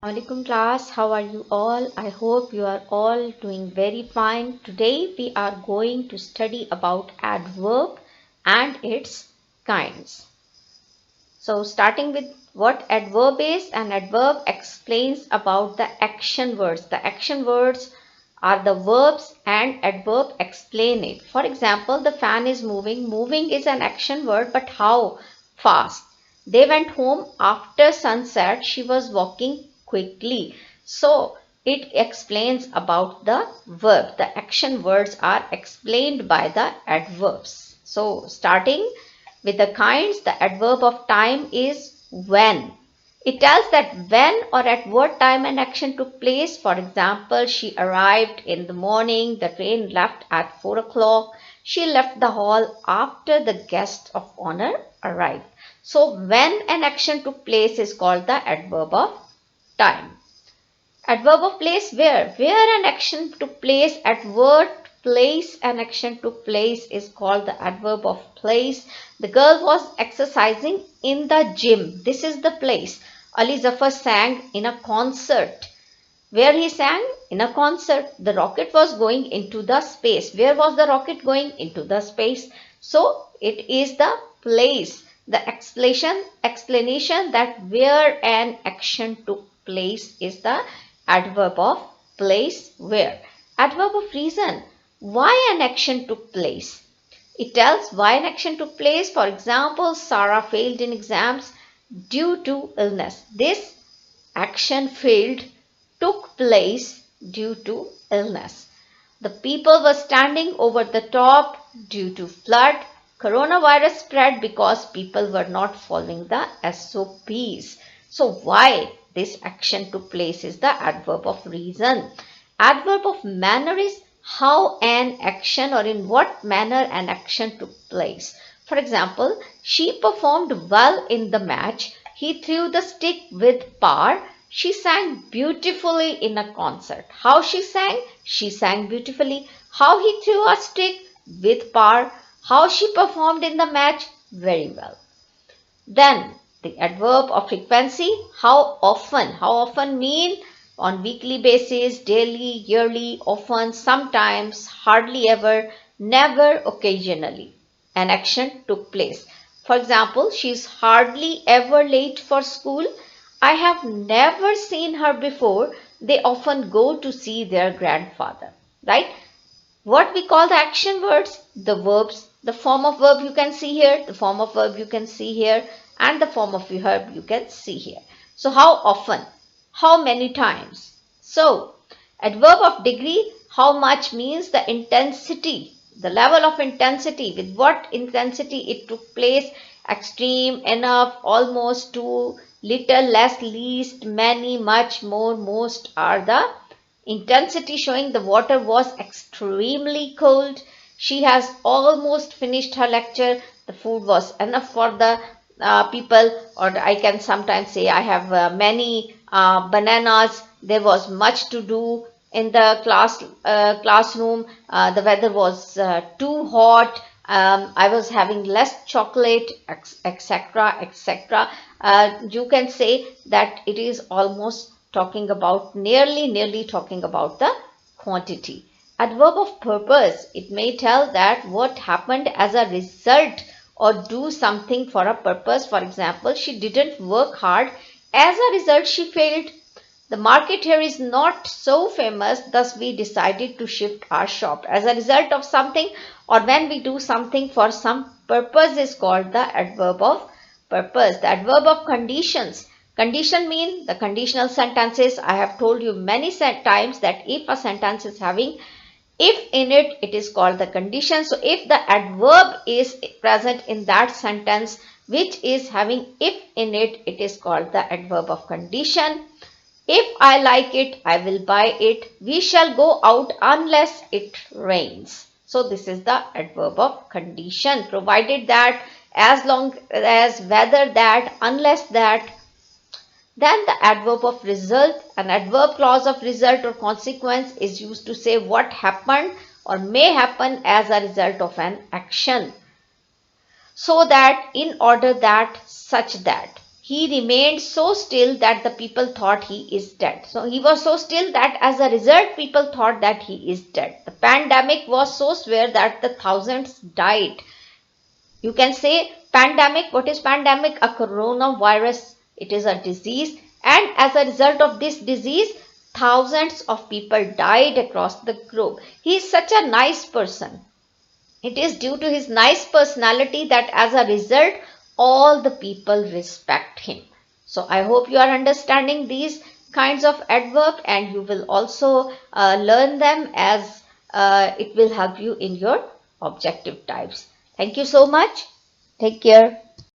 Assalamualaikum class, how are you all? I hope you are all doing very fine. Today we are going to study about adverb and its kinds. So starting with what adverb is, an adverb explains about the action words. The action words are the verbs and adverb explain it. For example, the fan is moving. Moving is an action word, but how fast? They went home after sunset. She was walking quickly. So it explains about the verb. The action words are explained by the adverbs. So starting with the kinds, the adverb of time is when. It tells that when or at what time an action took place. For example, she arrived in the morning, the train left at 4 o'clock. She left the hall after the guest of honor arrived. So, when an action took place is called the adverb of time. Adverb of place where? Where an action took place, at what place an action took place is called the adverb of place. The girl was exercising in the gym. This is the place. Ali Zafar sang in a concert. Where he sang? In a concert. The rocket was going into the space. Where was the rocket going? Into the space. So it is the place. The explanation that where an action took place is the adverb of place where. Adverb of reason. Why an action took place. It tells why an action took place. For example, Sarah failed in exams due to illness. This action failed took place due to illness. The people were standing over the top due to flood. Coronavirus spread because people were not following the SOPs. So why this action took place is the adverb of reason. Adverb of manner is how an action or in what manner an action took place. For example, she performed well in the match. He threw the stick with power. She sang beautifully in a concert. How she sang? She sang beautifully. How he threw a stick? With power. How she performed in the match? Very well. Then the adverb of frequency, how often? How often mean on weekly basis, daily, yearly, often, sometimes, hardly ever, never, occasionally. An action took place. For example, she is hardly ever late for school. I have never seen her before. They often go to see their grandfather. Right? What we call the action words, the verbs, the form of verb you can see here, the form of verb you can see here, and the form of verb you can see here. So how often? How many times? So adverb of degree, how much means the intensity, the level of intensity, with what intensity it took place, extreme, enough, almost, too, little, less, least, many, much, more, most are the intensity showing the water was extremely cold. She has almost finished her lecture. The food was enough for the people, or I can sometimes say I have many bananas. There was much to do in the classroom. The weather was too hot. I was having less chocolate, etc., etc. You can say that it is almost talking about nearly talking about the quantity. Adverb of purpose, it may tell that what happened as a result or do something for a purpose. For example, she didn't work hard. As a result, she failed. The market here is not so famous, thus we decided to shift our shop. As a result of something or when we do something for some purpose is called the adverb of purpose. The adverb of conditions. Condition mean the conditional sentences. I have told you many times that if a sentence is having if in it, it is called the condition. So if the adverb is present in that sentence which is having if in it, it is called the adverb of condition. If I like it, I will buy it. We shall go out unless it rains. So this is the adverb of condition, provided that, as long as, whether that, unless that. Then the adverb of result, an adverb clause of result or consequence is used to say what happened or may happen as a result of an action. So that, in order that, such that. He remained so still that the people thought he is dead. So he was so still that as a result, people thought that he is dead. The pandemic was so severe that the thousands died. You can say pandemic. What is pandemic? A coronavirus. It is a disease. And as a result of this disease, thousands of people died across the globe. He is such a nice person. It is due to his nice personality that as a result, all the people respect him. So I hope you are understanding these kinds of adverb and you will also learn them as it will help you in your objective types. Thank you so much. Take care.